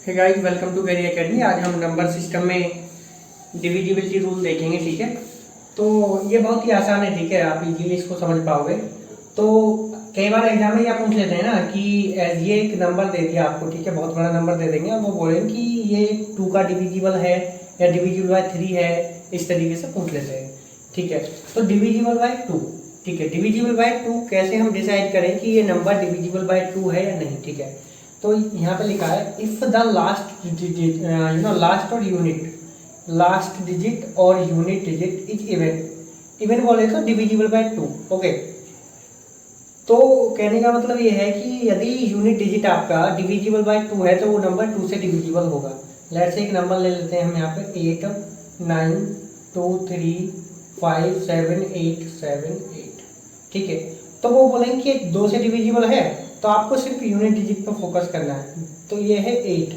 Hey guys, welcome to very academy. आज हम number system में डिविजिबिलिटी रूल देखेंगे। ठीक है, तो ये बहुत ही आसान है। ठीक है, आप इजीली इसको समझ पाओगे। तो कई बार एग्जाम में यह पूछ लेते हैं ना कि ये एक नंबर दे दिया आपको, ठीक है, बहुत बड़ा नंबर दे देंगे और वो बोलेंगे कि ये 2 का डिविजिबल है या डिविजिबल बाय 3 है, इस तरीके से पूछ लेते हैं। ठीक है, तो डिविजिबल बाय 2, ठीक है, डिविजिबल बाय 2 कैसे हम डिसाइड करें कि ये नंबर डिविजिबल बाय 2 है या नहीं। ठीक है, तो यहाँ पे लिखा है if the last digit last और यूनिट, लास्ट डिजिट और unit digit is even, even बोले तो डिविजिबल बाय 2। ओके, तो कहने का मतलब ये है कि यदि यूनिट डिजिट आपका डिविजिबल बाय 2 है तो वो नंबर 2 से डिविजिबल होगा। लेट्स से एक नंबर ले लेते हैं हम यहाँ पे 8 9 2 3 5 7 8 7 8। ठीक है, तो वो बोलेंगे कि 2 से डिविजिबल है, तो आपको सिर्फ यूनिट डिजिट पर फोकस करना है। तो ये है 8,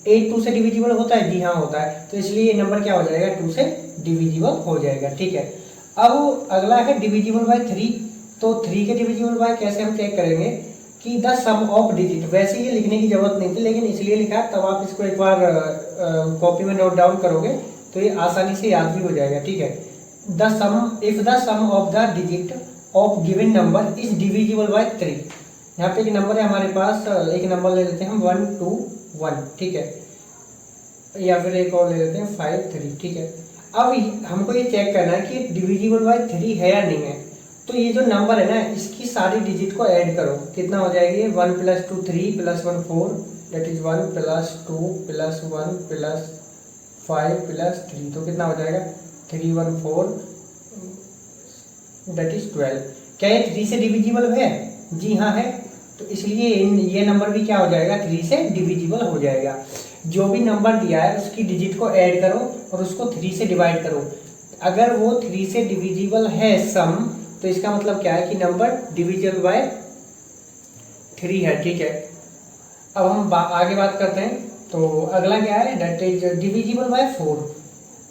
8 2 से डिविजिबल होता है, जी हाँ होता है, तो इसलिए ये नंबर क्या हो जाएगा, 2 से डिविजिबल हो जाएगा। ठीक है, अब अगला है डिविजिबल बाय 3। तो 3 के डिविजिबल बाय कैसे हम चेक करेंगे कि द सम ऑफ डिजिट, वैसे ये लिखने की जरूरत नहीं थी लेकिन इसलिए लिखा है, तब आप इसको एक बार कॉपी में नोट डाउन करोगे तो ये आसानी से याद भी हो जाएगा। ठीक है, the sum, if the sum of the digit of given number is divisible by 3। यहाँ पे एक नंबर है हमारे पास, एक नंबर ले लेते हैं हम 1 2 1। ठीक है, या फिर एक और ले लेते हैं 5 3। ठीक है, अब हमको ये चेक करना है कि डिविजिबल बाय 3 है या नहीं है। तो ये जो नंबर है ना, इसकी सारी डिजिट को ऐड करो, कितना हो जाएगी, 1 + 2 3 + 1 4, दैट इज 1 + 2 + 1 + 5 + 3, तो कितना हो जाएगा 3 1 4, दैट इज 12। क्या ये 3 से डिविजिबल है, जी हाँ है, तो इसलिए ये नंबर भी क्या हो जाएगा, 3 से डिविजिबल हो जाएगा। जो भी नंबर दिया है उसकी डिजिट को ऐड करो और उसको 3 से डिवाइड करो। अगर वो 3 से डिविजिबल है सम, तो इसका मतलब क्या है कि नंबर डिविजिबल बाय 3 है। ठीक है, अब हम आगे बात करते हैं। तो अगला क्या है, दैट इज डिविजिबल बाय 4।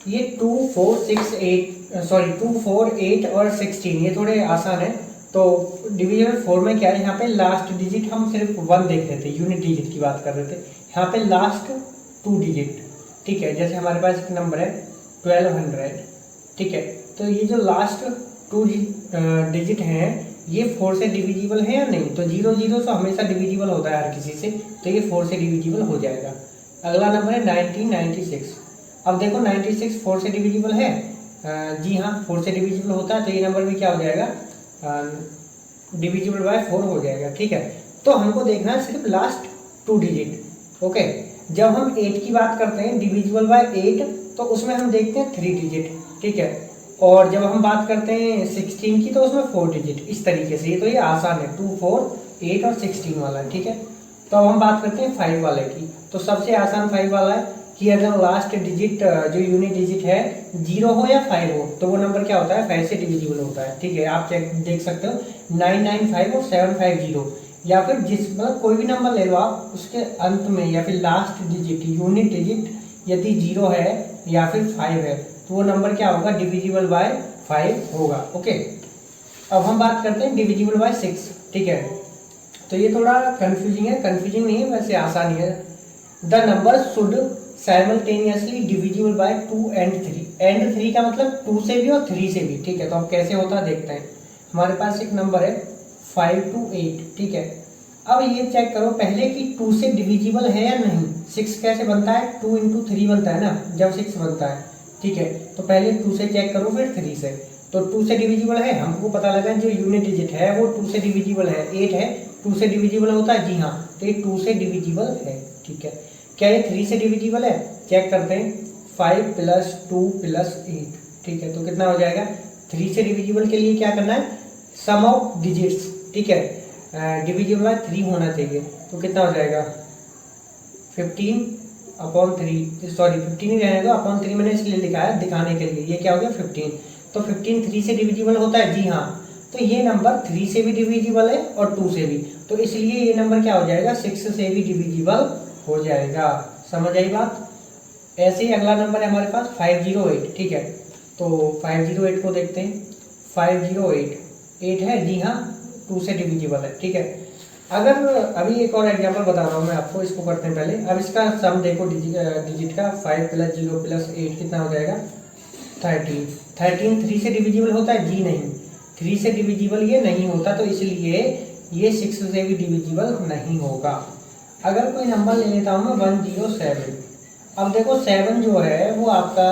ये 2 4 6 8, सॉरी 2 4 8 और 16, ये थोड़े आसान है। तो डिविजिबल 4 में क्या है, यहाँ पे लास्ट डिजिट हम सिर्फ 1 देख रहे थे, यूनिट डिजिट की बात कर रहे थे। यहाँ पे लास्ट 2 डिजिट, ठीक है, जैसे हमारे पास एक नंबर है 1200। ठीक है, तो ये जो लास्ट 2 डिजिट हैं ये 4 से डिविजिबल है या नहीं, तो 0 0 से हमेशा डिविजिबल होता है हर किसी से, तो ये 4 से डिविजिबल हो जाएगा। अगला नंबर है 1996। अब देखो 96 4 से डिविजिबल है, जी हाँ 4 से डिविजिबल होता है, तो ये नंबर भी क्या हो जाएगा, डिविजिबल बाय 4 हो जाएगा। ठीक है, तो हमको देखना है सिर्फ लास्ट 2 डिजिट। ओके, जब हम 8 की बात करते हैं डिविजिबल बाय 8, तो उसमें हम देखते हैं 3 डिजिट। ठीक है, और जब हम बात करते हैं 16 की, तो उसमें 4 डिजिट, इस तरीके से। तो ये आसान है, 2 4 8 और 16 वाला। ठीक है, तो अब हम बात करते हैं 5 वाले की। तो सबसे आसान 5 वाला है कि अगर लास्ट डिजिट जो यूनिट डिजिट है 0 हो या 5 हो, तो वो नंबर क्या होता है, 5 से डिविजिबल होता है। ठीक है, आप चेक देख सकते हो 995 और 750, या फिर जिस मतलब कोई भी नंबर ले लो आप, उसके अंत में या फिर लास्ट डिजिट यूनिट डिजिट यदि 0 है या फिर 5 है, तो वो नंबर क्या होगा, डिविजिबल बाय 5 होगा। ओके, अब हम बात करते हैं डिविजिबल बाय 6। ठीक है, तो ये थोड़ा कंफ्यूजिंग है, कंफ्यूजिंग नहीं है, वैसे आसान ही है। The number should simultaneously divisible by 2 and 3। And 3 का मतलब 2 से भी और 3 से भी। ठीक है, तो अब कैसे होता है देखते हैं। हमारे पास एक नंबर है 5 2 8। ठीक है, अब ये चेक करो पहले कि 2 से डिविजिबल है या नहीं। 6 कैसे बनता है, 2 × 3 बनता है ना, जब 6 बनता है। ठीक है, तो पहले 2 से चेक करो फिर 3 से। तो 2 से डिविजिबल है, हमको पता लगा जो यूनिट डिजिट है वो 2 से डिविजिबल है, 8 है, 2 से डिविजिबल होता है, जी हाँ, तो ये 2 से डिविजिबल है। ठीक है, क्या ये 3 से डिविजिबल है, चेक करते हैं, 5 + 2 + 8। ठीक है, तो कितना हो जाएगा, 3 से डिविजिबल के लिए क्या करना है, सम ऑफ डिजिट्स। ठीक है, डिविजिबल बाय 3 होना चाहिए, तो कितना हो जाएगा 15/3, सॉरी 15 ही रहने दो, अपॉन 3 मैंने इसलिए लिखा है दिखाने के लिए, ये क्या हो गया 15। तो 15 3 से डिविजिबल होता है, जी हाँ, तो ये नंबर 3 से भी डिविजिबल है और 2 से भी, तो इसलिए ये नंबर क्या हो जाएगा, 6 से भी डिविजिबल हो जाएगा। समझ आई बात। ऐसे ही अगला नंबर है हमारे पास 508। ठीक है, तो 508 को देखते हैं। 508 8 है, जी हाँ 2 से डिविजिबल है। ठीक है, अगर अभी एक और एग्जांपल बता रहा हूँ मैं आपको, इसको करते हैं पहले। अब इसका सम देखो डिजिट का, 5 + 0 + 8 कितना हो जाएगा 13। 13 3 से डिविजिबल होता है जी नहीं, 3 से डिविजिबल ये नहीं होता, तो इसलिए ये 6 से भी डिविजिबल नहीं होगा। अगर कोई नंबर ले लेता हूँ मैं 107। अब देखो 7 जो है वो आपका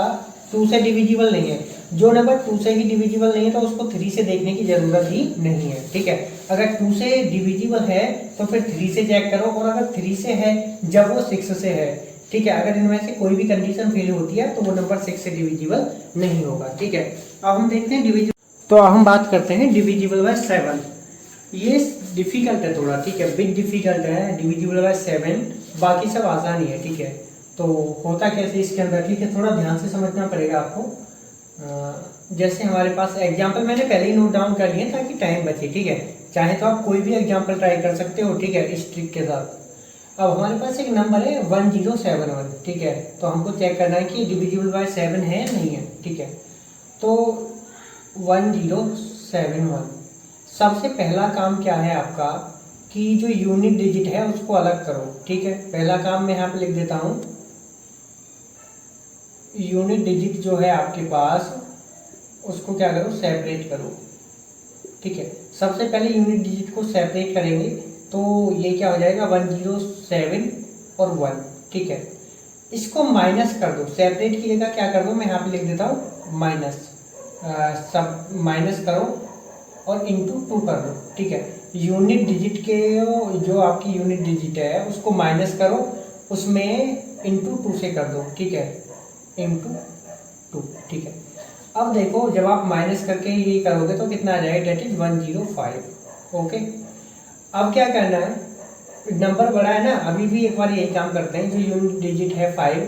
2 से डिविजिबल नहीं है। जो नंबर 2 से ही डिविजिबल नहीं है तो उसको 3 से देखने की जरूरत ही नहीं है, ठीक है। अगर 2 से डिविजिबल है तो फिर 3 से चेक करो, और अगर 3 से है जब वो 6 से है, ठीक है। अगर इनमें से कोई भी कंडीशन फेल होती है तो वो नंबर 6 से डिविजिबल नहीं होगा, ठीक है। अब हम देखते हैं डिविजिबल, तो अब हम बात करते हैं डिविजिबल बाय 7। ये डिफिकल्ट है थोड़ा, ठीक है, बिग डिफिकल्ट है डिविजिबल बाय 7, बाकी सब आसान ही है, ठीक है। तो होता कैसे इसके अंदर, ठीक है, थोड़ा ध्यान से समझना पड़ेगा आपको। जैसे हमारे पास एग्जाम्पल मैंने पहले ही नोट डाउन कर लिए ताकि टाइम बचे, ठीक है। चाहे तो आप कोई भी एग्जाम्पल ट्राई कर सकते हो, ठीक है, इस ट्रिक के साथ। अब हमारे पास एक नंबर है 1071, ठीक है। तो हमको चेक करना है कि डिविजिबल बाय 7 है नहीं है, ठीक है। तो 1071, सबसे पहला काम क्या है आपका कि जो यूनिट डिजिट है उसको अलग करो, ठीक है। पहला काम मैं यहाँ पे लिख देता हूँ, यूनिट डिजिट जो है आपके पास उसको क्या करो, सेपरेट करो, ठीक है। सबसे पहले यूनिट डिजिट को सेपरेट करेंगे तो ये क्या हो जाएगा 107 और 1, ठीक है। इसको माइनस कर दो, सेपरेट की जगह क्या कर दो, मैं यहाँ पे लिख देता हूँ माइनस, सब माइनस करो और इंटू 2 कर दो, ठीक है। यूनिट डिजिट के जो आपकी यूनिट डिजिट है उसको माइनस करो, उसमें इंटू 2 से कर दो, ठीक है, इंटू 2, ठीक है। अब देखो जब आप माइनस करके ये करोगे तो कितना आ जाएगा, डेट इज 105, ओके। अब क्या करना है, नंबर बड़ा है ना, अभी भी एक बार यही काम करते हैं। जो यूनिट डिजिट है 5,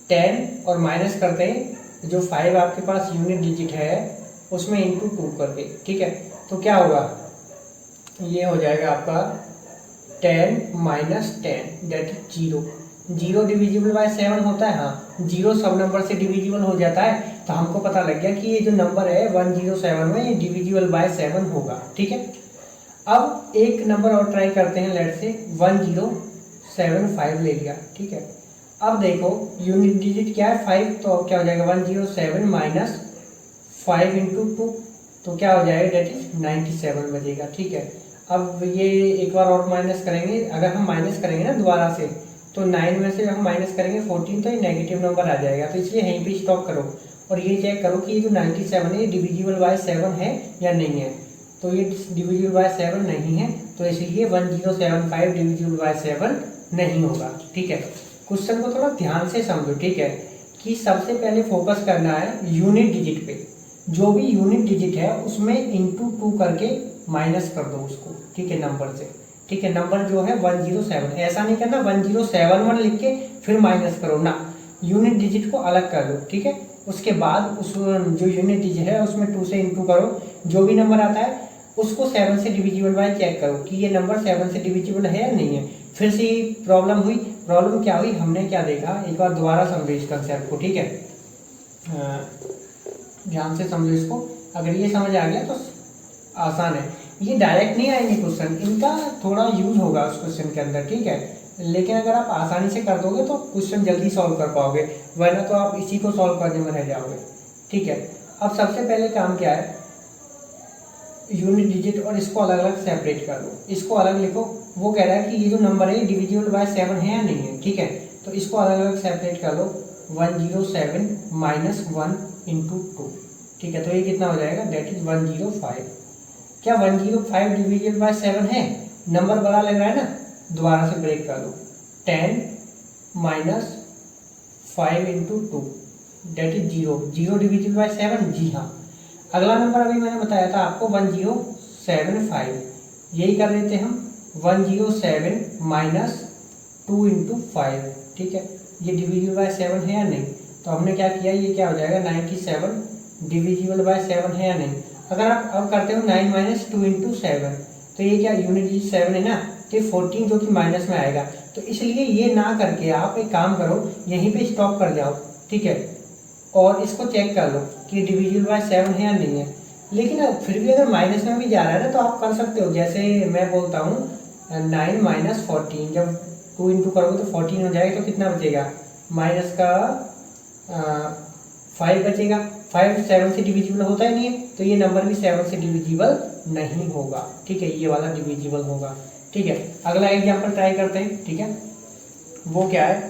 10 और माइनस करते हैं जो 5 आपके पास यूनिट डिजिट है उसमें इंटू 2 करके, ठीक है। तो क्या होगा, ये हो जाएगा आपका 10 - 10 डेट इज 0। 0 डिविजिबल बाय 7 होता है, हाँ 0 सब नंबर से डिविजिबल हो जाता है। तो हमको पता लग गया कि ये जो नंबर है 107 में ये डिविजिबल बाय 7 होगा, ठीक है। अब एक नंबर और ट्राई करते हैं, लेट से 1075 ले लिया, ठीक है। अब देखो यूनिट डिजिट क्या है 5, तो क्या हो जाएगा 107 माइनस 5 इंटू 2, तो क्या हो जाएगा डेट इज 97 बचेगा, ठीक है। अब ये एक बार और माइनस करेंगे, अगर हम माइनस करेंगे ना दोबारा से तो 9 में से हम माइनस करेंगे 14 तो ये नेगेटिव नंबर आ जाएगा, तो इसलिए यहीं पे स्टॉप करो और ये चेक करो कि ये जो 97 है ये डिविजिबल बाय 7 है या नहीं है। तो ये डिविजिबल बाय 7 नहीं है, तो इसलिए 1075 डिविजिबल बाय 7 नहीं होगा, ठीक है। क्वेश्चन को थोड़ा ध्यान से समझो, ठीक है, कि सबसे पहले फोकस करना है यूनिट डिजिट पे। जो भी यूनिट डिजिट है उसमें इंटू 2 करके माइनस कर दो उसको, ठीक है, नंबर से, ठीक है। नंबर जो है 107, ऐसा नहीं करना 1071 लिख के फिर माइनस करो ना, यूनिट डिजिट को अलग कर दो, ठीक है। उसके बाद उस जो यूनिट डिजिट है उसमें 2 से इंटू करो, जो भी नंबर आता है उसको 7 से डिविजिबल बाय चेक करो कि ये नंबर 7 से डिविजिबल है या नहीं है। फिर से प्रॉब्लम हुई, प्रॉब्लम क्या हुई, हमने क्या देखा, एक बार दोबारा समझो इस कंसेप्ट को, ठीक है। ध्यान से समझो इसको, अगर ये समझ आ गया तो आसान है। ये डायरेक्ट नहीं आएंगे क्वेश्चन, इनका थोड़ा यूज होगा उस क्वेश्चन के अंदर, ठीक है। लेकिन अगर आप आसानी से कर दोगे तो क्वेश्चन जल्दी सॉल्व कर पाओगे, वरना तो आप इसी को सॉल्व करने में रह जाओगे, ठीक है। अब सबसे पहले काम क्या है, यूनिट डिजिट और इसको अलग अलग सेपरेट कर दो, इसको अलग लिखो। वो कह रहा है कि ये जो नंबर है डिविजिबल बाय 7 है या नहीं है, ठीक है। तो इसको अलग अलग सेपरेट कर दो, 107 माइनस 1 इंटू 2, ठीक है। तो ये कितना हो जाएगा, डेट इज 105। क्या 105 डिविजिबल बाय 7 है, नंबर बड़ा लग रहा है ना, दोबारा से ब्रेक कर दो, 10 minus 5 into 2 that is 0। 0 divisible by 7, जी हाँ। अगला नंबर अभी मैंने बताया था आपको 1075, यही कर लेते हम 107 माइनस 2 इंटू 5, ठीक है। ये डिविजिबल बाय 7 है या नहीं, तो हमने क्या किया, ये क्या हो जाएगा 97 डिविजिबल बाय 7 है या नहीं। अगर आप अब करते हो 9 माइनस 2 इंटू 7, तो ये क्या यूनिट डिजिट 7 है ना, तो 14 जो कि माइनस में आएगा, तो इसलिए ये ना करके आप एक काम करो, यहीं पे स्टॉप कर जाओ, ठीक है, और इसको चेक कर लो कि डिविजिबल बाय 7 है या नहीं है। लेकिन फिर भी अगर माइनस में भी जा रहा है ना तो आप कर सकते हो। जैसे मैं बोलता हूँ 9 माइनस 14, जब 2 इंटू करोगे तो 14 हो जाएगा, तो कितना बचेगा, माइनस का 5 बचेगा। 5 7 से डिविजिबल होता ही नहीं है, तो ये नंबर भी 7 से डिविजिबल नहीं होगा, ठीक है, ये वाला डिविजिबल होगा, ठीक है। अगला एग्जाम्पल ट्राई करते हैं, ठीक है। वो क्या है,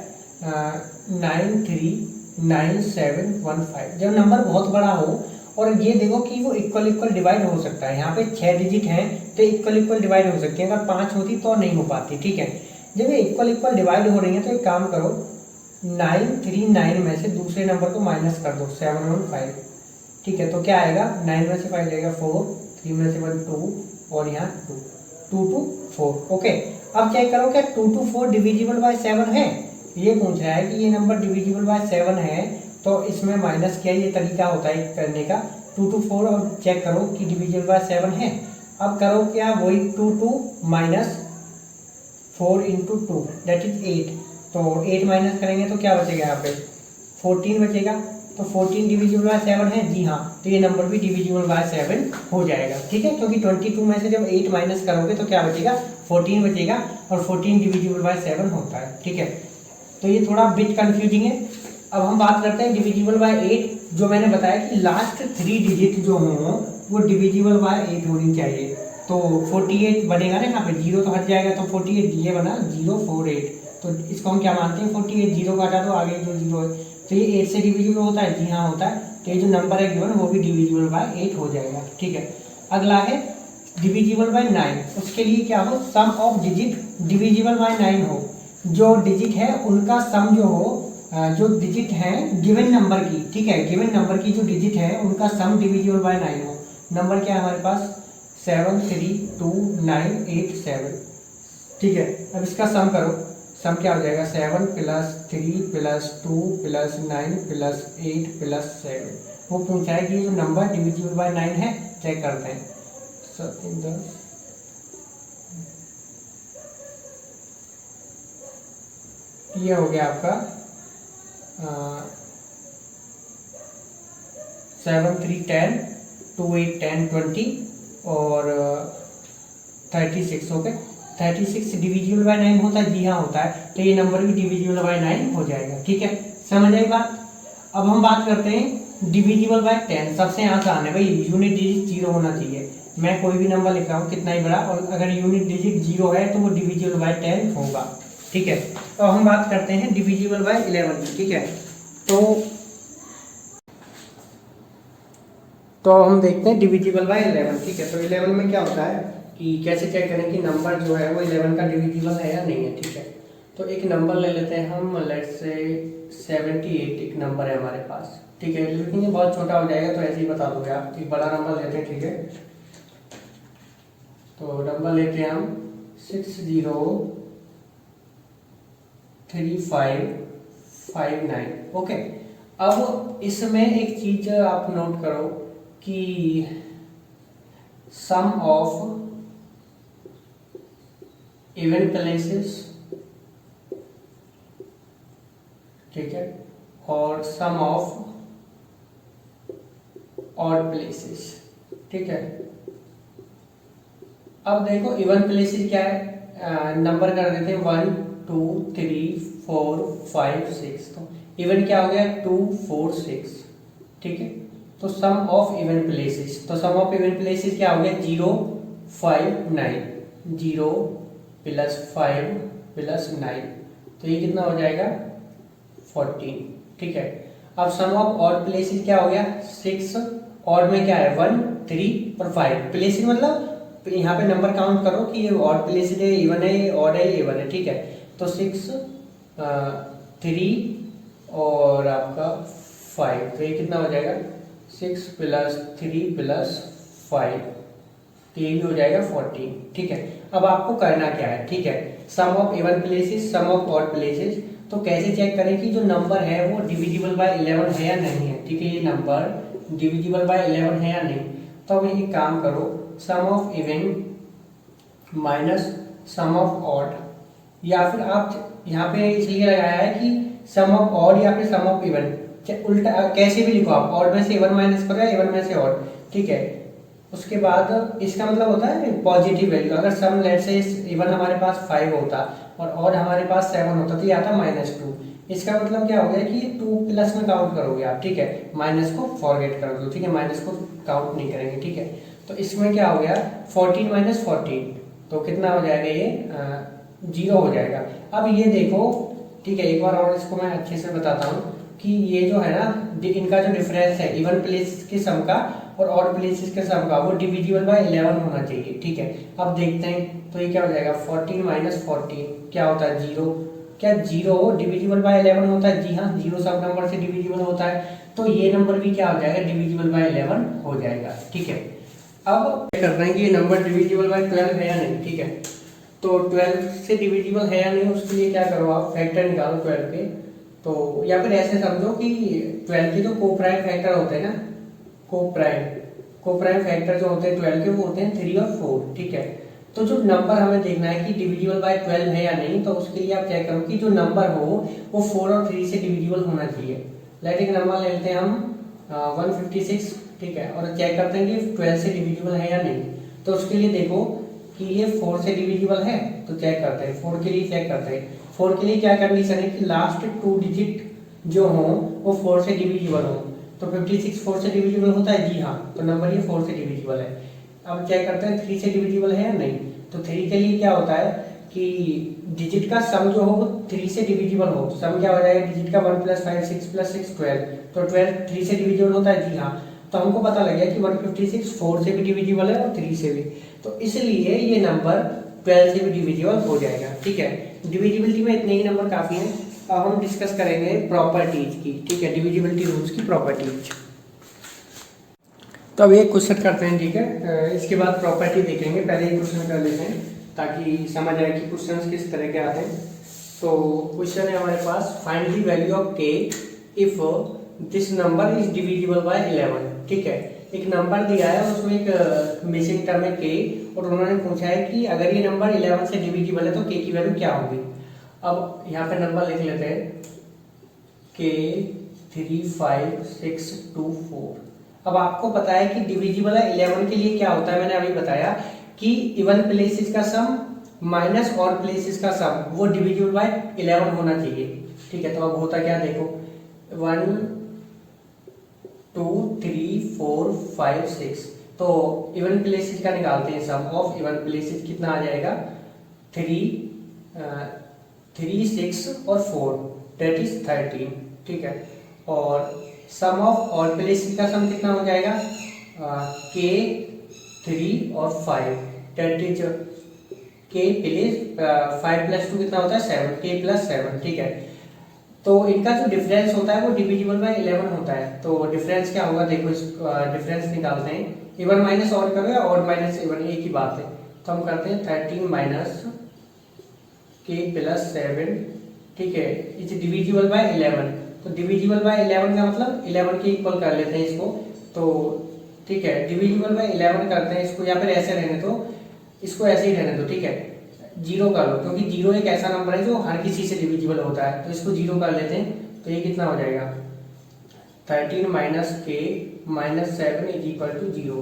939715। जब नंबर बहुत बड़ा हो और ये देखो कि वो इक्वल इक्वल डिवाइड हो सकता है, यहाँ पे 6 डिजिट हैं तो इक्वल इक्वल डिवाइड हो सकती है, अगर 5 होती तो नहीं हो पाती, ठीक है। जब ये इक्वल इक्वल डिवाइड हो रही है तो एक काम करो, 939 में से दूसरे नंबर को माइनस कर दो, 715, ठीक है। तो क्या आएगा, 9 में से 5 जाएगा 4, 3 में से 1 2 और यहाँ 2, 2 to 4, ओके। अब चेक करो क्या 2 to 4 डिविजिबल बाय 7 है, ये पूछ रहा है कि ये नंबर डिविजिबल बाय 7 है, तो इसमें माइनस क्या ये तरीका होता है करने का, 2 to 4 और चेक करो कि डिविजिबल बाय 7 है। अब करो क्या, वही 2 to minus 4 into 2 that is 8, तो 8 माइनस करेंगे तो क्या बचेगा, यहाँ पे 14 बचेगा। तो 14 डिविजिबल बाय 7 है, जी हाँ, तो ये नंबर भी डिविजिबल बाय 7 हो जाएगा, ठीक है। क्योंकि 22 में से जब 8 माइनस करोगे तो क्या बचेगा, 14 बचेगा, और 14 डिविजिबल बाय 7 होता है, ठीक है। तो ये थोड़ा बिट कंफ्यूजिंग है। अब हम बात करते हैं डिविजिबल बाय 8। जो मैंने बताया कि लास्ट 3 डिजिट जो हों वो डिविजिबल बाय 8 होनी चाहिए। तो 48 बनेगा ना, यहाँ पे 0 तो हट जाएगा, तो 48 ये बना 048, तो इसको हम क्या मानते हैं, 48, 0 का हटा दो, आगे जो 0 है, तो ये 8 से डिविजिबल होता है, जी हाँ होता है। तो ये जो नंबर है गिवन वो भी डिविजिबल बाय 8 हो जाएगा, ठीक है। अगला है डिविजिबल बाय 9। उसके लिए क्या हो, सम ऑफ डिजिट डिविजिबल बाय 9 हो, जो डिजिट है उनका सम जो हो, जो डिजिट है गिवन नंबर की, ठीक है, गिवन नंबर की जो डिजिट है उनका सम डिविजिबल बाय 9 हो। नंबर क्या है हमारे पास, 73297, ठीक है। अब इसका सम करो, सम क्या हो जाएगा, 7 plus 3 plus 2 plus 9 plus 8 plus 7। वो पूछा है कि ये जो नंबर डिविजिबल बाय 9 है, चेक करते हैं। ये हो गया आपका 7 3 10 2 8 10 20 और 36, हो गए। 36 डिविजिबल बाय 9 होता है, जी हाँ होता है, तो ये नंबर भी डिविजिबल बाय 9 हो जाएगा, ठीक है। समझ आई बात। अब हम बात करते हैं डिविजिबल बाय 10। सबसे आसान है भाई, यूनिट डिजिट 0 होना चाहिए। मैं कोई भी नंबर लिख रहा हूँ कितना ही बड़ा, और अगर यूनिट डिजिट 0 है तो वो डिविजिबल बाय 10 होगा, ठीक है। तो हम बात करते हैं डिविजिबल बाय 11 की, ठीक है। तो हम देखते हैं डिविजिबल बाय 11, ठीक है। तो 11 में क्या होता है कि कैसे चेक करें कि नंबर जो है वो 11 का डिविजिबल है या नहीं है, ठीक है। तो एक नंबर ले लेते हैं हम, लेट्स से 78 एक नंबर है हमारे पास, ठीक है, लेकिन ये बहुत छोटा हो जाएगा तो ऐसे ही बता दोगे आप। एक बड़ा नंबर लेते हैं, ठीक है। तो नंबर लेते हैं हम 603559, ओके। अब इसमें एक चीज आप नोट करो कि सम ऑफ इवन प्लेसेस, ठीक है, और सम ऑफ ऑड प्लेसेस, ठीक है। अब देखो इवन प्लेसेस क्या है, नंबर कर देते हैं 1 2 3 4 5 6, तो इवन क्या हो गया 2 4 6, ठीक है। तो सम ऑफ इवन प्लेसेस, तो सम ऑफ इवन प्लेसेस क्या हो गया 0 5 9, 0 प्लस 5 प्लस 9, तो ये कितना हो जाएगा 14, ठीक है। अब सम ऑफ ऑड प्लेसेस क्या हो गया 6, ऑड में क्या है 1 3 और 5, प्लेसेस मतलब यहाँ पे नंबर काउंट करो कि ये ऑड प्लेसेस है, इवन है, ऑड है, इवन है, ठीक है। तो 6 3 और आपका 5, तो ये कितना हो जाएगा 6 प्लस 3 प्लस 5, तो ये भी हो जाएगा 14, ठीक है। अब आपको करना क्या है, ठीक है, sum of even places sum of odd places. तो कैसे चेक करें कि जो नंबर है वो डिविजिबल बाय 11 है या नहीं है, ठीक है, ये नंबर डिविजिबल बाय 11 है या नहीं। तो अब एक काम करो, sum of even minus sum of odd, या फिर आप यहाँ पे इसलिए लगाया है कि सम ऑफ ऑड या फिर सम ऑफ इवन, उल्टा कैसे भी लिखो आप, ऑड में से इवन माइनस करो या इवन में से ऑड, ठीक है। उसके बाद इसका मतलब होता है पॉजिटिव वैल्यू। अगर सम लेट से इवन हमारे पास 5 होता और ऑड हमारे पास 7 होता तो ये आता -2। इसका मतलब क्या हो गया कि 2 प्लस में काउंट करोगे आप, ठीक है, माइनस को फॉरगेट कर दो, ठीक है, माइनस को काउंट नहीं करेंगे, ठीक है। तो इसमें क्या हो गया 14 माइनस 14, तो कितना हो जाएगा ये 0 हो जाएगा। अब ये देखो, ठीक है, एक बार और इसको मैं अच्छे से बताता हूँ कि ये जो है ना इनका जो डिफरेंस है इवन प्लेसेस के सम का और ऑड प्लेसेस के सम का, वो डिविजिबल बाय 11 होना चाहिए, ठीक है। अब देखते हैं तो ये क्या हो जाएगा 14 माइनस 14 क्या होता है 0। क्या 0 डिविजिबल बाय 11 होता है? जी हाँ, 0 सब नंबर से डिविजिबल होता है, तो ये नंबर भी क्या हो जाएगा डिविजिबल बाय 11 हो जाएगा, ठीक है। अब क्या करना है कि ये नंबर डिविजिबल बाय 12 है या नहीं, ठीक है। तो 12 से डिविजिबल है या नहीं उसके लिए क्या करो आप फैक्टर निकालो 12 के। तो या फिर ऐसे समझो कि 12 के जो कोप्राइम फैक्टर होते हैं ना, कोप्राइम फैक्टर जो होते हैं 12 के वो होते हैं 3 और 4, ठीक है। तो जो नंबर हमें देखना है कि डिविजिबल बाय 12 है या नहीं, तो उसके लिए आप चेक करो कि जो नंबर हो वो 4 और 3 से डिविजिबल होना चाहिए। लेट एक नंबर ले लेते हैं हम 156, ठीक है, और चेक करते हैं कि 12 से डिविजिबल है या नहीं। तो उसके लिए देखो कि ये 4 से डिविजिबल है, तो चेक करते हैं 4 के लिए, चेक करते हैं 4 के लिए क्या कंडीशन है कि लास्ट 2 डिजिट जो हो वो 4 से डिविजिबल हो। तो 56 4 से डिविजिबल होता है, जी हाँ, तो नंबर ये 4 से डिविजिबल है। अब चेक करते हैं 3 से डिविजिबल है या नहीं। तो 3 के लिए क्या होता है कि डिजिट का सम जो हो वो 3 से डिविजिबल हो। सम क्या हो जाएगा डिजिट का 1 + 5 6 + 6 12, तो 12 3 से डिविजिबल होता है, जी हाँ। तो हमको पता लग गया कि 156 4 से भी डिविजिबल है और 3 से भी, तो इसलिए ये नंबर 12 से भी डिविजिबल हो जाएगा, ठीक है। डिविजिबिलिटी में इतने ही नंबर काफी हैं। अब हम डिस्कस करेंगे प्रॉपर्टीज की, ठीक है, डिविजिबिलिटी रूल्स की प्रॉपर्टीज। तो अब एक क्वेश्चन करते हैं, ठीक है, इसके बाद प्रॉपर्टी देखेंगे। पहले एक क्वेश्चन कर लेते हैं ताकि समझ आए कि क्वेश्चन किस तरह के आते हैं। तो क्वेश्चन है हमारे पास, find the value of k if this number is divisible by 11, ठीक है। एक नंबर दिया है उसमें एक मिसिंग टर्म है k, और उन्होंने पूछा है कि अगर ये नंबर 11 से डिविजिबल है तो k की वैल्यू क्या होगी। अब यहाँ पे नंबर लिख लेते हैं k 3 5 6 2 4। अब आपको पता है कि डिविजिबल है 11 के लिए क्या होता है, मैंने अभी बताया कि इवन प्लेसेस का सम माइनस और प्लेसेस का सम वो डिविजिबल बाय 11 होना चाहिए, ठीक है। तो अब होता क्या देखो 1 2 3 4 5 6, तो इवन प्लेसेस का निकालते हैं। सम ऑफ इवन प्लेसेस कितना आ जाएगा 3 6 और 4 दैट इज 13, ठीक है। और सम ऑफ ऑल प्लेसेस का सम कितना हो जाएगा k 3 और 5 दैट इज k प्लस 5 + 2 कितना होता है 7, k + 7, ठीक है। तो इनका जो डिफरेंस होता है वो डिविजिबल बाय 11 होता है। तो डिफरेंस क्या होगा देखो, इस डिफरेंस निकालते हैं, इवन माइनस ऑड करो या ऑड माइनस इवन, एक ही बात है। तो हम करते हैं 13 माइनस k + 7, ठीक है, इज डिविजिबल बाय 11। तो डिविजिबल बाय 11 का मतलब 11 के इक्वल कर लेते हैं इसको, तो ठीक है, डिविजिबल बाय 11 करते हैं इसको, या फिर ऐसे रहने दो, इसको ऐसे ही रहने दो, ठीक है, 0 कर लो, क्योंकि 0 एक ऐसा नंबर है जो हर किसी से डिविजिबल होता है, तो इसको 0 कर लेते हैं। तो ये कितना हो जाएगा 13 minus k minus 7 is equal to 0।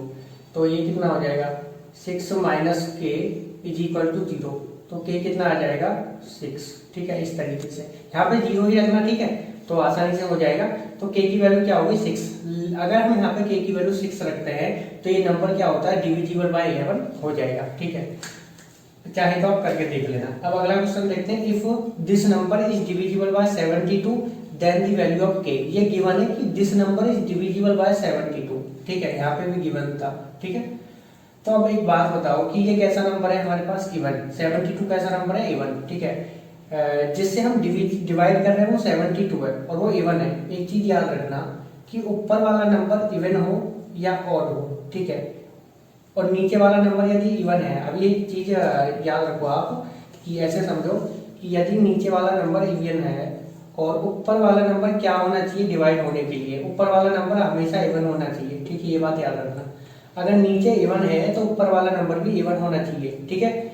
तो ये कितना हो जाएगा 6 minus k is equal to 0, तो k कितना आ जाएगा 6, ठीक है। इस तरीके से यहाँ पे 0 ही रखना, ठीक है, तो आसानी से हो जाएगा। तो k की वैल्यू क्या होगी 6। अगर हम यहाँ पे k की वैल्यू 6 रखते हैं तो ये नंबर क्या होता है डिविजिबल बाय 11 हो जाएगा, ठीक है। चाहे तो आप करके देख लेना। अब अगला क्वेश्चन देखते हैं, if this number is divisible by 72 then the value of k। ये गिवन है कि this number is divisible by 72, ठीक है, यहाँ पे भी गिवन था, ठीक है। तो अब एक बात बताओ कि ये कैसा नंबर है हमारे पास इवन, 72 कैसा नंबर है इवन, ठीक है। जिससे हम डिवाइड कर रहे हैं वो 72 है और वो इवन है। एक चीज याद रखना कि ऊपर वाला नंबर इवन हो या ऑड हो, ठीक है, और नीचे वाला नंबर यदि इवन है। अब ये चीज याद रखो आप कि ऐसे समझो कि यदि नीचे वाला नंबर इवन है और ऊपर वाला नंबर क्या होना चाहिए डिवाइड होने के लिए, ऊपर वाला नंबर हमेशा इवन होना चाहिए, ठीक है, ये बात याद रखना। अगर नीचे इवन है तो ऊपर वाला नंबर भी इवन होना चाहिए, ठीक है।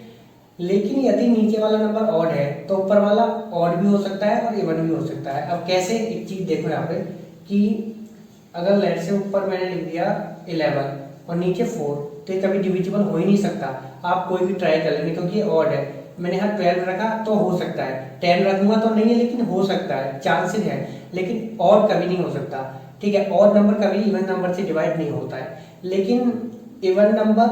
लेकिन यदि नीचे वाला नंबर ऑड है तो ऊपर वाला ऑड भी हो सकता है और इवन भी हो सकता है। अब कैसे, एक चीज देखो यहाँ पे कि अगर लेट से ऊपर मैंने लिख दिया 11 और नीचे 4, तो ये कभी डिविजिबल हो ही नहीं सकता। आप कोई भी ट्राई कर लेंगे क्योंकि ये ऑड है। मैंने यहाँ 12 रखा तो हो सकता है, 10 रखूंगा तो नहीं है, लेकिन हो सकता है, चांसेस है, लेकिन ऑड कभी नहीं हो सकता। ठीक है, ऑड नंबर कभी इवन नंबर से डिवाइड नहीं होता है, लेकिन इवन नंबर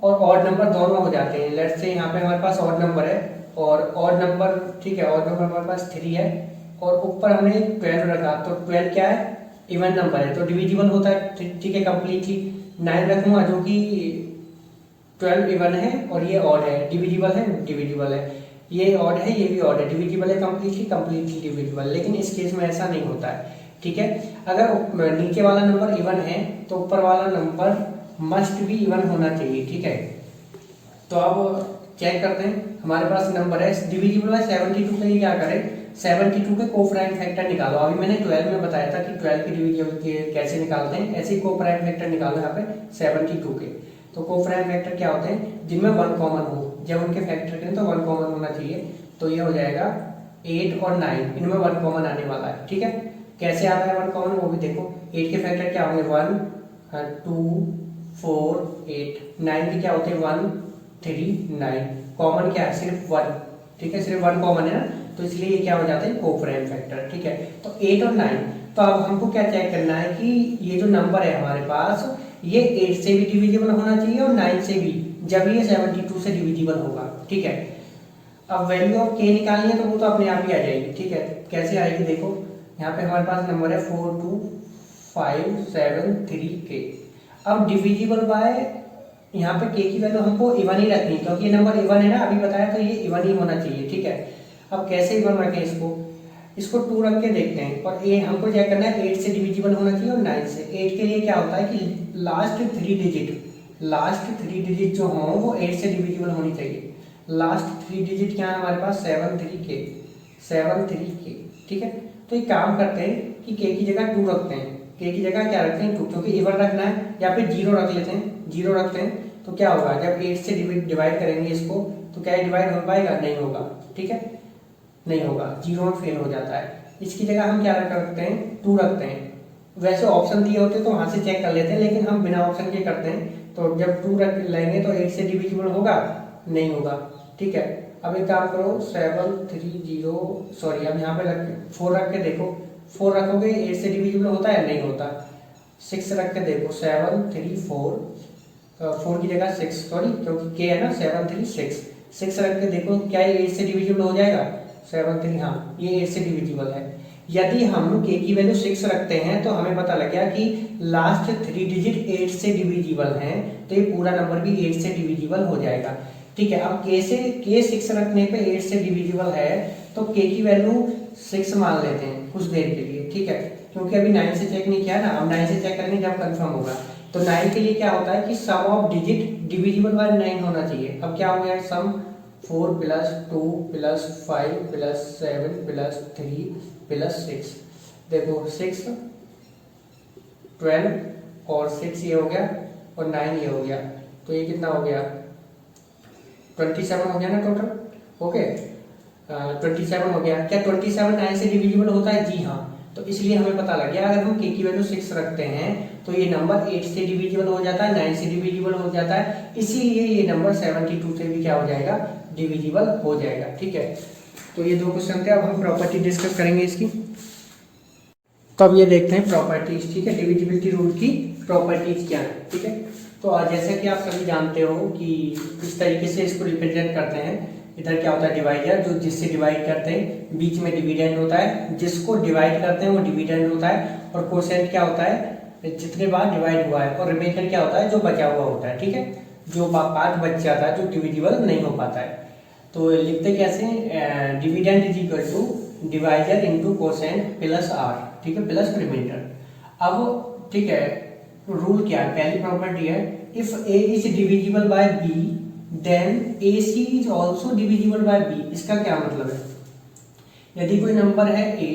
और ऑड नंबर दोनों हो जाते हैं। लेट्स से यहाँ पे हमारे पास ऑड नंबर है और ऑड नंबर, ठीक है, ऑड नंबर हमारे पास 3 है और ऊपर हमने 12 रखा, तो 12 क्या है, इवन नंबर है, तो डिविजिबल होता है। ठीक है, कंप्लीटली। 9 रखूंगा जो कि 12 इवन है और ये ऑड है, डिविजिबल है, डिविजिबल है। ये ऑड है, ये भी ऑड है, डिविजिबल है, कंप्लीटली, कंप्लीटली डिविजिबल। लेकिन इस केस में ऐसा नहीं होता है। ठीक है, अगर नीचे वाला नंबर इवन है तो ऊपर वाला नंबर मस्ट भी इवन होना चाहिए। ठीक है, तो अब चेक करते हैं। हमारे पास नंबर है डिविजिबल है 72 के लिए क्या करें, 72 के कोप्राइम फैक्टर निकालो। अभी मैंने 12 में बताया था कि 12 के डिविजिबल कैसे निकालते हैं, ऐसे ही कोप्राइम फैक्टर निकालो यहाँ पे 72 के। तो कोप्राइम फैक्टर क्या होते हैं, जिनमें 1 कॉमन हो। जब उनके फैक्टर करें तो 1 कॉमन होना चाहिए, तो ये हो जाएगा 8 और 9, इनमें 1 कॉमन आने वाला है। ठीक है, कैसे आ रहा है 1 कॉमन वो भी देखो। 8 के फैक्टर क्या होंगे, 1 2 4 8, 9 के क्या होते हैं 1 3 9, कॉमन क्या है सिर्फ 1। ठीक है, सिर्फ 1 कॉमन है ना, तो इसलिए ये क्या हो जाते हैं कोप्राइम फैक्टर। ठीक है, तो 8 और 9, तो अब हमको क्या चेक करना है कि ये जो नंबर है हमारे पास, ये 8 से भी डिविजिबल होना चाहिए और 9 से भी, जब ये 72 से डिविजिबल होगा। ठीक है, अब वैल्यू ऑफ k निकालनी है तो वो तो अपने आप ही आ जाएगी। ठीक है, कैसे आएगी देखो, यहाँ पे हमारे पास नंबर है 42573k। अब डिविजिबल बाय, यहाँ पे k की वैल्यू हमको इवन ही रखनी है क्योंकि ये नंबर इवन है ना, अभी बताया, तो ये इवन ही होना चाहिए। ठीक है, अब कैसे इवन रखें इसको 2 रख के देखते हैं। और ये हमको क्या करना है, 8 से डिविजिबल होना चाहिए और 9 से। 8 के लिए क्या होता है कि लास्ट 3 डिजिट जो हों वो 8 से डिविजिबल होनी चाहिए। लास्ट 3 डिजिट क्या है हमारे पास, 73k। ठीक है, तो एक काम करते हैं कि k की जगह 2 रखते हैं। k की जगह क्या रखते हैं 2, क्योंकि इवन रखना है, या फिर 0 रख लेते हैं। 0 रखते हैं तो क्या होगा, जब 8 से डिवाइड करेंगे इसको तो क्या डिवाइड हो पाएगा, नहीं होगा। ठीक है, नहीं होगा, 0 में फेल हो जाता है। इसकी जगह हम क्या रखते हैं, 2 रखते हैं। वैसे ऑप्शन दिए होते तो वहां से चेक कर लेते हैं, लेकिन हम बिना ऑप्शन के करते हैं। तो जब 2 रख लेंगे तो 8 से डिविजिबल होगा, नहीं होगा। ठीक है, अब एक काम करो, 730 सॉरी, अब यहाँ पे 4 रख के देखो। 4 रखोगे 8 से डिविजिबल होता है, नहीं होता। 6 रख के देखो, 734, 4 की जगह 6, सॉरी क्योंकि k है ना, 736, 6 रख के देखो क्या ये 8 से डिविजिबल हो जाएगा, 73, हाँ ये 8 से डिविजिबल है। यदि हम k की वैल्यू 6 रखते हैं तो हमें पता लग गया कि लास्ट 3 डिजिट 8 से डिविजिबल हैं, तो ये पूरा नंबर भी 8 से डिविजिबल हो जाएगा। ठीक है, अब k 6 रखने पे 8 से डिविजिबल है तो k की वैल्यू 6 मान लेते हैं कुछ देर के लिए। ठीक है, क्योंकि अभी 9 से चेक नहीं किया ना, अब 9 से चेक करेंगे जब कंफर्म होगा। तो 9 के लिए क्या होता है कि सम ऑफ डिजिट डिविजिबल बाय 9 होना चाहिए। अब क्या हो गया, सम 4 + 2 + 5 + 7 + 3 + 6, देखो 6 12 और 6 ये हो गया और 9 ये हो गया, तो ये कितना हो गया, 27 हो गया ना टोटल। ओके, 27 हो गया। क्या 27 9 से डिविजिबल होता है, जी हाँ। तो इसलिए हमें पता लग गया अगर हम k की वैल्यू 6 रखते हैं तो ये नंबर 8 से डिविजिबल हो जाता है, 9 से डिविजिबल हो जाता है, इसीलिए ये नंबर 72 से भी क्या हो जाएगा, डिविजिबल हो जाएगा। ठीक है, तो ये 2 क्वेश्चन थे। अब हम प्रॉपर्टी डिस्कस करेंगे इसकी। तो अब ये देखते हैं प्रॉपर्टीज। ठीक है, डिविजिबिलिटी रूल की प्रॉपर्टीज क्या है। ठीक है, तो जैसा कि आप सभी जानते हो कि इस तरीके से इसको रिप्रेजेंट करते हैं। इधर क्या होता है, डिवाइजर, जो जिससे डिवाइड करते हैं, बीच में डिविडेंड होता है, जिसको डिवाइड करते हैं वो डिविडेंड होता है, और कोसेंट क्या होता है, जितने बार डिवाइड हुआ है, और रिमेंडर क्या होता है, जो बचा हुआ होता है। ठीक है, जो पार्ट बच जाता है, जो डिविजिबल नहीं हो पाता है। तो लिखते कैसे, dividend is equal to divisor into quotient plus r। ठीक है, प्लस रिमाइंडर। अब ठीक है, रूल क्या है, पहली प्रॉपर्टी है, if a is divisible by b then ac is also divisible by b। इसका क्या मतलब है, यदि कोई नंबर है a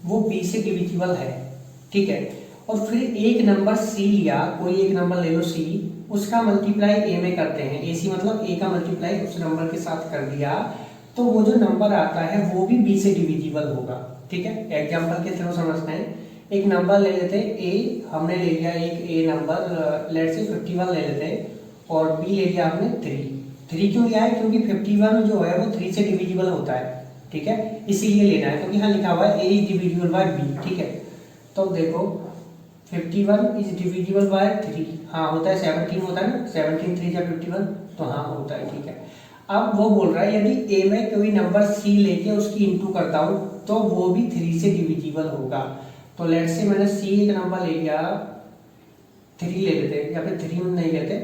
वो b से डिविजिबल है, ठीक है, और फिर एक नंबर c लिया, कोई एक नंबर ले लो c, उसका मल्टीप्लाई a में करते हैं, ac मतलब a का मल्टीप्लाई उस नंबर के साथ कर दिया, तो वो जो नंबर आता है वो भी b से डिविजिबल होगा। ठीक है, एग्जांपल के थ्रू समझते हैं। एक नंबर ले लेते हैं ए, हमने ले लिया एक ए नंबर, लेट से 51 ले लेते हैं, और बी ले लिया आपने 3 क्यों लिया है? क्योंकि 51 जो है वो 3 से डिविजिबल होता है, ठीक है, इसीलिए लेना है, क्योंकि यहाँ लिखा हुआ है ए इज डिविजिबल बाय बी, ठीक है। तो देखो 51 इज डिविजिबल बाय 3, हाँ होता है, 17 होता है ना, 17 3 जा 51, तो हाँ होता है, ठीक है। अब वो बोल रहा है यदि ए में कोई नंबर सी लेके उसकी इंटू करता हूँ तो वो भी 3 से डिविजिबल होगा। तो लेट से मैंने सी एक नंबर ले लिया, 3 ले लेते, या फिर 3 नहीं लेते,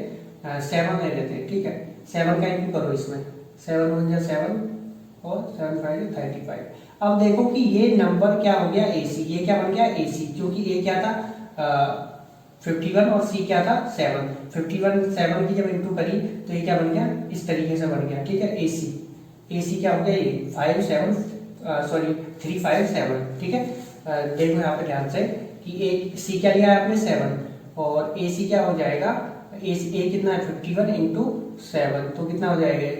7 ले लेते, ठीक है। 7 का इंटू करो इसमें, 7 1 जा 7 और 7 5 जा 35। अब देखो कि ये नंबर क्या हो गया, ए सी, ये क्या बन गया, ए सी, क्योंकि ए क्या था 51 और सी क्या था 7, 51 7 की जब इंटू करी तो ये क्या बन गया, इस तरीके से बन गया, ठीक है। ए सी क्या हो गया, ये 5 7 सॉरी 3 5 7, ठीक है। देखो यहाँ पे ध्यान से कि ए सी क्या लिया है आपने 7, और ए सी क्या हो जाएगा, ए कितना है 51 इंटू 7, तो कितना हो जाएगा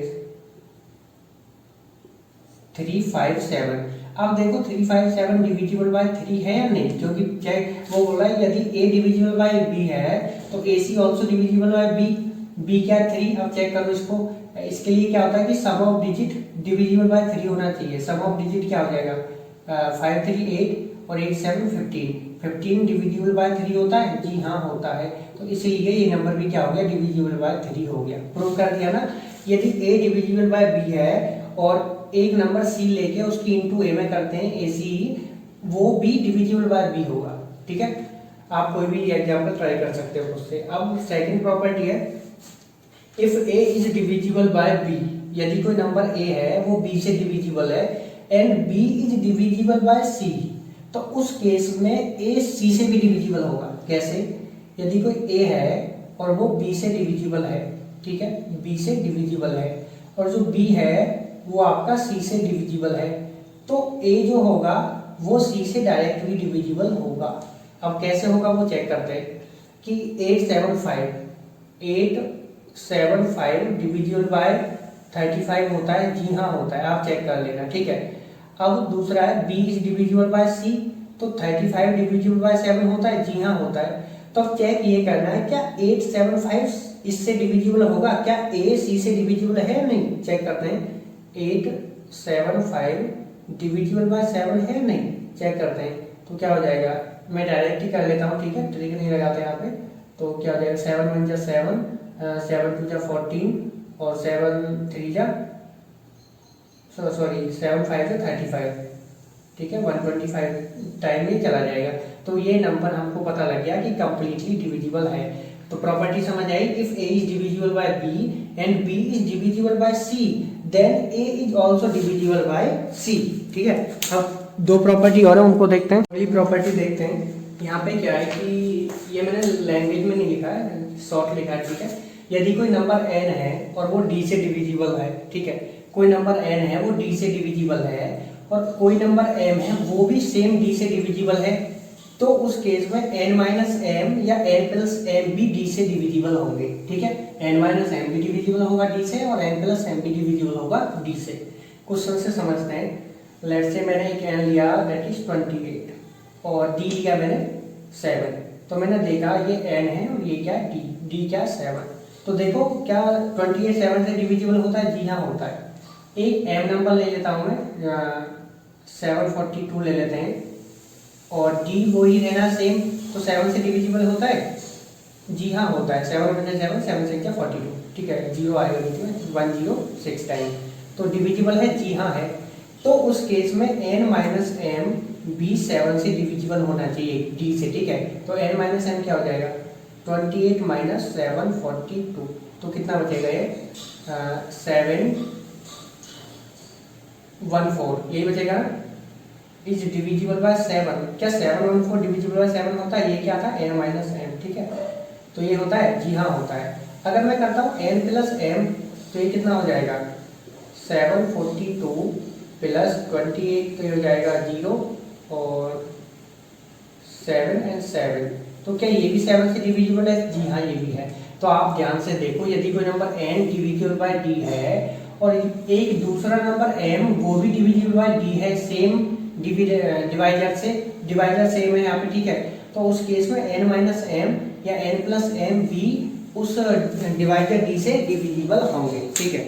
3 5 7। अब देखो 3 5 7 डिविजिबल बाय 3 है या नहीं, क्योंकि चेक वो बोल रहा है यदि ए डिविजिबल बाय बी है तो A C also divisible by B, B क्या है 3। अब चेक करो इसको, इसके लिए क्या होता है कि सम ऑफ डिजिट डिविजिबल बाय 3 होना चाहिए। सम ऑफ डिजिट क्या हो जाएगा, 5 3 8 और 8 7 15, 15 डिविजिबल बाय 3 होता है, जी हाँ होता है। तो इसलिए ये नंबर भी क्या हो गया, डिविजिबल बाय 3 हो गया। प्रूव कर दिया ना। यदि ए डिविजिबल बाय बी है और एक नंबर सी लेके उसकी इंटू ए में करते हैं, ए सी, वो भी डिविजिबल बाय बी होगा, ठीक है। आप कोई भी एग्जांपल ट्राई कर सकते हो उससे। अब सेकंड प्रॉपर्टी है, if A is divisible by B, यदि कोई नंबर ए है वो बी से डिविजिबल है, and B is divisible by C, तो उस केस में ए सी से भी डिविजिबल होगा। कैसे? यदि कोई ए है और वो बी से डिविजिबल है, ठीक है, बी से डिविजिबल है, और जो बी है वो आपका सी से डिविजिबल है, तो ए जो होगा वो सी से डायरेक्टली डिविजिबल होगा। अब कैसे होगा वो चेक करते हैं कि 8 7 5 डिविजिबल बाय 35 होता है, जी हाँ होता है, आप चेक कर लेना, ठीक है। अब दूसरा है B is divisible by C, तो 35 डिविजिबल बाय 7 होता है, जी हाँ होता है। तो अब चेक ये करना है क्या 8 7 5 इससे डिविजिबल होगा, क्या ए सी से डिविजिबल है नहीं, चेक करते हैं। 8 7 5 डिविजिबल बाय 7 है नहीं, चेक करते हैं। तो क्या हो जाएगा, मैं डायरेक्ट ही कर लेता हूँ, ठीक है, ट्रिक नहीं लगाते यहाँ पे। तो क्या हो जाएगा, 7 1 जा 7, 7 2 जा 14 और 7 3 जा 7 5 जा 35, ठीक है, 125 टाइम में चला जाएगा। तो ये नंबर हमको पता लग गया कि कंप्लीटली डिविजिबल है। तो प्रॉपर्टी समझ आई, if A is divisible by B and B is divisible by C, then A is also divisible by C, ठीक है। अब दो प्रॉपर्टी और है, उनको देखते हैं। पहली प्रॉपर्टी देखते हैं। यहाँ पे क्या है कि ये मैंने लैंग्वेज में नहीं लिखा है, शॉर्ट लिखा है, ठीक है। यदि कोई नंबर n है और वो d से डिविजिबल है, ठीक है, कोई नंबर n है वो d से डिविजिबल है, और कोई नंबर m है वो भी सेम d से डिविजिबल है, तो उस केस में n माइनस m या n प्लस m भी d से डिविजिबल होंगे, ठीक है। n माइनस m भी डिविजिबल होगा d से, और n प्लस m भी डिविजिबल होगा d से। क्वेश्चन से समझते हैं। लेट्स से मैंने एक n लिया, दैट इज 28, और d लिया मैंने 7, तो मैंने देखा ये n है और ये क्या है d क्या है 7। तो देखो क्या 28 7 से डिविजिबल होता है, जी हाँ होता है। एक m नंबर ले लेता हूँ मैं, 742 ले लेते हैं, और d वो ही रहना सेम, तो 7 से डिविजिबल होता है, जी हाँ होता है। 7 1 7 7 6 42, ठीक है, 0 आएगा बीच में, 106 टाइम, तो डिविजिबल है, जी हाँ है। तो उस केस में n माइनस m भी 7 से डिविजिबल होना चाहिए d से, ठीक है। तो n माइनस m क्या हो जाएगा, 28 माइनस 7 42, तो कितना बचेगा ये 7 1 4, यही बचेगा। इज डिविजिबल बाय 7, क्या 7 1 4 डिविजिबल बाय 7 होता है, ये क्या था n माइनस m, ठीक है। तो ये होता है, जी हाँ होता है। अगर मैं करता हूँ n प्लस m, तो ये कितना हो जाएगा 742 प्लस 28, तो ये हो जाएगा 0 और 7 and 7, तो क्या ये भी 7 से डिविजिबल है, जी हाँ ये भी है। तो आप ध्यान से देखो, यदि कोई number n divisible by d है और एक दूसरा नंबर m वो भी डिविजिबल बाय d है, सेम डिवाइजर से, डिवाइजर सेम है यहाँ पे, ठीक है। तो उस केस में n माइनस एम या n प्लस एम भी उस डिवाइजर डी से डिविजिबल होंगे, ठीक है।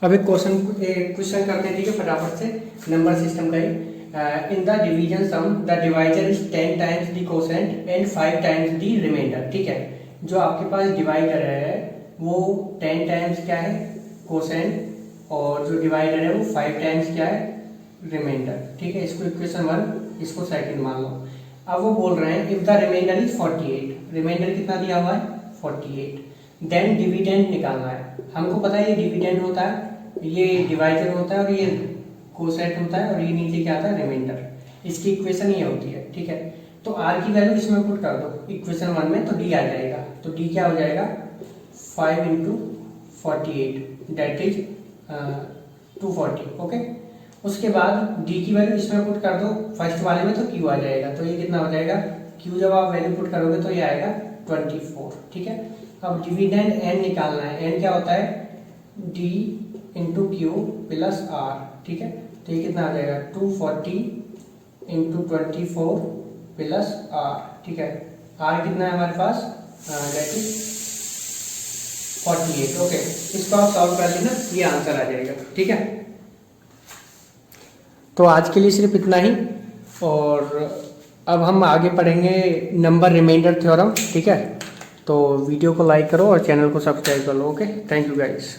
अब एक क्वेश्चन करते हैं, ठीक है, फटाफट से नंबर सिस्टम का ही। In the division sum the divisor is 10 times the quotient and 5 times the remainder, ठीक है। जो आपके पास डिवाइडर है वो 10 टाइम्स क्या है, कोसेंट, और जो डिवाइडर है वो 5 टाइम्स क्या है, रिमाइंडर, ठीक है। इसको इक्वेशन 1, इसको सेकंड मान लो। अब वो बोल रहे हैं if the remainder is 48, remainder कितना दिया हुआ है 48, देन डिविडेंड निकालना है। हमको पता है ये डिविडेंड होता है, ये डिवाइडर होता है, और ये कोसेंट होता है, और ये नीचे क्या आता है, रिमाइंडर। इसकी इक्वेशन ये होती है, ठीक है। तो आर की वैल्यू इसमें पुट कर दो इक्वेशन 1 में, तो डी आ जाएगा। तो डी क्या हो जाएगा 5 इंटू 48 दैट इज 240, ओके। उसके बाद डी की वैल्यू इसमें पुट कर दो फर्स्ट वाले में, तो क्यू आ जाएगा। तो ये कितना हो जाएगा, क्यू जब आप वैल्यू पुट करोगे तो ये आएगा 24, ठीक है। अब डिविडेंड एन निकालना है, एन क्या होता है D into Q plus R, ठीक है। तो ये कितना आ जाएगा 240 इंटू 24 प्लस आर, ठीक है। आर कितना है हमारे पास, दैट इज 48, ओके। इसको आप सॉल्व कर लेना, ये आंसर आ जाएगा, ठीक है। तो आज के लिए सिर्फ इतना ही, और अब हम आगे पढ़ेंगे नंबर रिमाइंडर थ्योरम, ठीक है। तो वीडियो को लाइक करो और चैनल को सब्सक्राइब कर लो, ओके। Thank you guys.